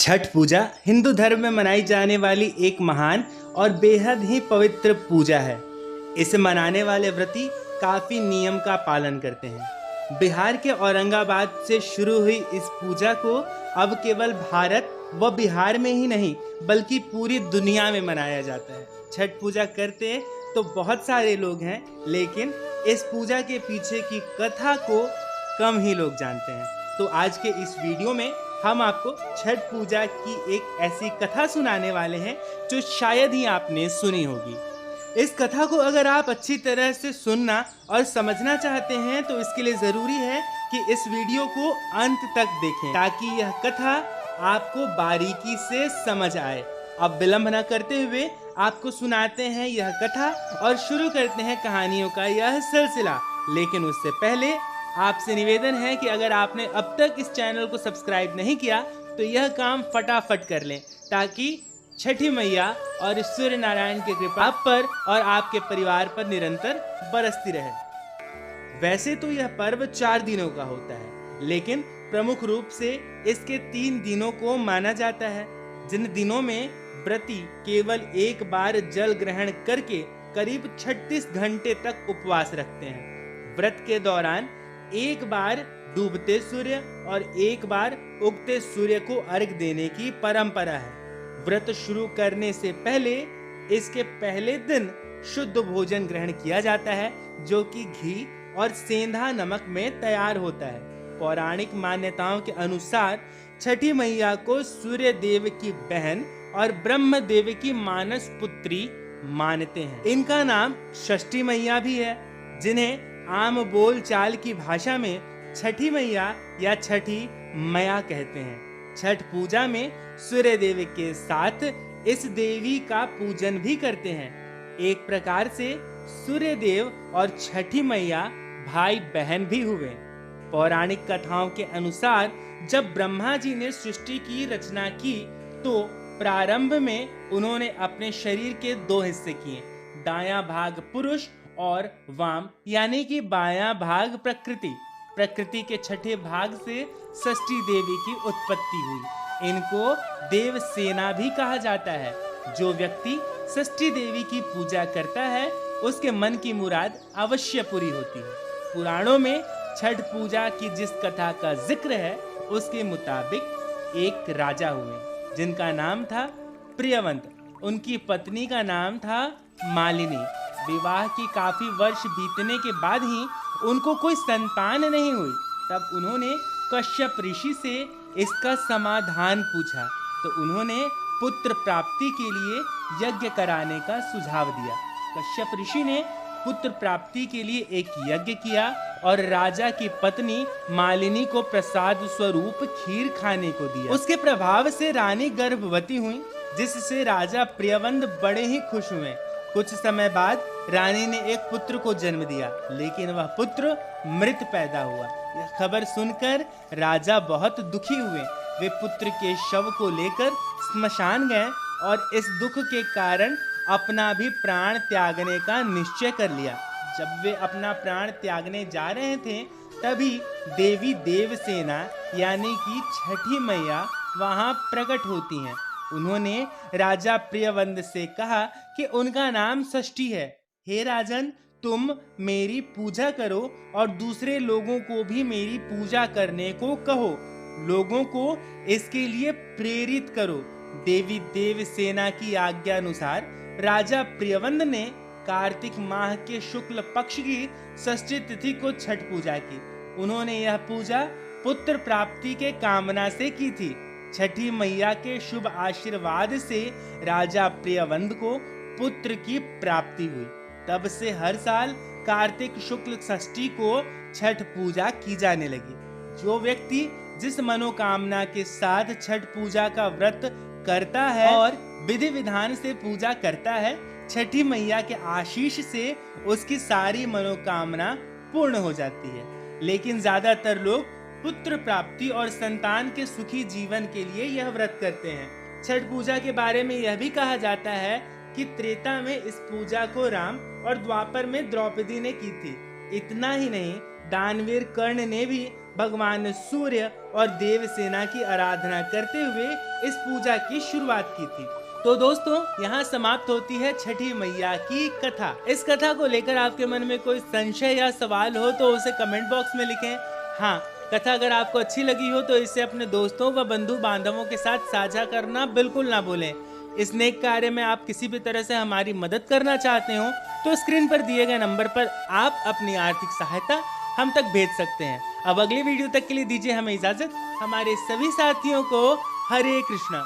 छठ पूजा हिंदू धर्म में मनाई जाने वाली एक महान और बेहद ही पवित्र पूजा है। इसे मनाने वाले व्रती काफी नियम का पालन करते हैं। बिहार के औरंगाबाद से शुरू हुई इस पूजा को अब केवल भारत व बिहार में ही नहीं बल्कि पूरी दुनिया में मनाया जाता है। छठ पूजा करते तो बहुत सारे लोग हैं, लेकिन इस पूजा के पीछे की कथा को कम ही लोग जानते हैं। तो आज के इस वीडियो में हम आपको छठ पूजा की एक ऐसी कथा सुनाने वाले हैं जो शायद ही आपने सुनी होगी। इस कथा को अगर आप अच्छी तरह से सुनना और समझना चाहते हैं तो इसके लिए ज़रूरी है कि इस वीडियो को अंत तक देखें ताकि यह कथा आपको बारीकी से समझ आए। अब विलंब न करते हुए आपको सुनाते हैं यह कथा और शुरू करते हैं कहानियों का यह सिलसिला। लेकिन उससे पहले आपसे निवेदन है कि अगर आपने अब तक इस चैनल को सब्सक्राइब नहीं किया तो यह काम फटाफट कर लें ताकि छठी मैया और सूर्य नारायण की कृपा आप पर और आपके परिवार पर निरंतर बरसती रहे। वैसे तो यह पर्व 4 दिनों का होता है, लेकिन प्रमुख रूप से इसके 3 दिनों को माना जाता है, जिन दिनों में व्रती केवल एक बार जल ग्रहण करके करीब 36 घंटे तक उपवास रखते हैं। व्रत के दौरान एक बार डूबते सूर्य और एक बार उगते सूर्य को अर्घ देने की परंपरा है। व्रत शुरू करने से पहले इसके पहले दिन शुद्ध भोजन ग्रहण किया जाता है, जो कि घी और सेंधा नमक में तैयार होता है। पौराणिक मान्यताओं के अनुसार छठी मैया को सूर्य देव की बहन और ब्रह्म देव की मानस पुत्री मानते हैं। इनका नाम षष्ठी मैया भी है, जिन्हें आम बोल चाल की भाषा में छठी मैया या छठी मैया कहते हैं। छठ पूजा में सूर्य देव के साथ इस देवी का पूजन भी करते हैं। एक प्रकार से सूर्य देव और छठी मैया भाई बहन भी हुए। पौराणिक कथाओं के अनुसार जब ब्रह्मा जी ने सृष्टि की रचना की तो प्रारंभ में उन्होंने अपने शरीर के 2 हिस्से किए, दायां भाग पुरुष और वाम यानी कि बायां भाग प्रकृति। प्रकृति के छठे भाग से षष्ठी देवी की उत्पत्ति हुई। इनको देव सेना भी कहा जाता है। जो व्यक्ति षष्ठी देवी की पूजा करता है उसके मन की मुराद अवश्य पूरी होती है। पुराणों में छठ पूजा की जिस कथा का जिक्र है उसके मुताबिक एक राजा हुए जिनका नाम था प्रियवंत। उनकी पत्नी का नाम था मालिनी। विवाह की काफी वर्ष बीतने के बाद ही उनको कोई संतान नहीं हुई। तब उन्होंने कश्यप ऋषि से इसका समाधान पूछा तो उन्होंने पुत्र प्राप्ति के लिए यज्ञ कराने का सुझाव दिया। कश्यप ऋषि ने पुत्र प्राप्ति के लिए एक यज्ञ किया और राजा की पत्नी मालिनी को प्रसाद स्वरूप खीर खाने को दिया। उसके प्रभाव से रानी गर्भवती हुई, जिससे राजा प्रियवंत बड़े ही खुश हुए। कुछ समय बाद रानी ने एक पुत्र को जन्म दिया, लेकिन वह पुत्र मृत पैदा हुआ। यह खबर सुनकर राजा बहुत दुखी हुए। वे पुत्र के शव को लेकर स्मशान गए और इस दुख के कारण अपना भी प्राण त्यागने का निश्चय कर लिया। जब वे अपना प्राण त्यागने जा रहे थे तभी देवी देवसेना यानी कि छठी मैया वहां प्रकट होती हैं। उन्होंने राजा प्रियवंत से कहा कि उनका नाम षष्ठी है। हे राजन, तुम मेरी पूजा करो और दूसरे लोगों को भी मेरी पूजा करने को कहो। लोगों को इसके लिए प्रेरित करो। देवी देवसेना की आज्ञा अनुसार राजा प्रियवंत ने कार्तिक माह के शुक्ल पक्ष की षष्ठी तिथि को छठ पूजा की। उन्होंने यह पूजा पुत्र प्राप्ति के कामना से की थी। छठी मैया के शुभ आशीर्वाद से राजा प्रियवंत को पुत्र की प्राप्ति हुई। तब से हर साल कार्तिक शुक्ल षष्ठी को छठ पूजा की जाने लगी। जो व्यक्ति जिस मनोकामना के साथ छठ पूजा का व्रत करता है और विधि विधान से पूजा करता है, छठी मैया के आशीष से उसकी सारी मनोकामना पूर्ण हो जाती है। लेकिन ज्यादातर लोग पुत्र प्राप्ति और संतान के सुखी जीवन के लिए यह व्रत करते हैं। छठ पूजा के बारे में यह भी कहा जाता है कि त्रेता में इस पूजा को राम और द्वापर में द्रौपदी ने की थी। इतना ही नहीं, दानवीर कर्ण ने भी भगवान सूर्य और देवसेना की आराधना करते हुए इस पूजा की शुरुआत की थी। तो दोस्तों, यहाँ समाप्त होती है छठी मैया की कथा। इस कथा को लेकर आपके मन में कोई संशय या सवाल हो तो उसे कमेंट बॉक्स में लिखें। हाँ, कथा अगर आपको अच्छी लगी हो तो इसे अपने दोस्तों व बंधु बांधवों के साथ साझा करना बिल्कुल ना भूलें। इस नेक कार्य में आप किसी भी तरह से हमारी मदद करना चाहते हो तो स्क्रीन पर दिए गए नंबर पर आप अपनी आर्थिक सहायता हम तक भेज सकते हैं। अब अगली वीडियो तक के लिए दीजिए हमें इजाजत। हमारे सभी साथियों को हरे कृष्णा।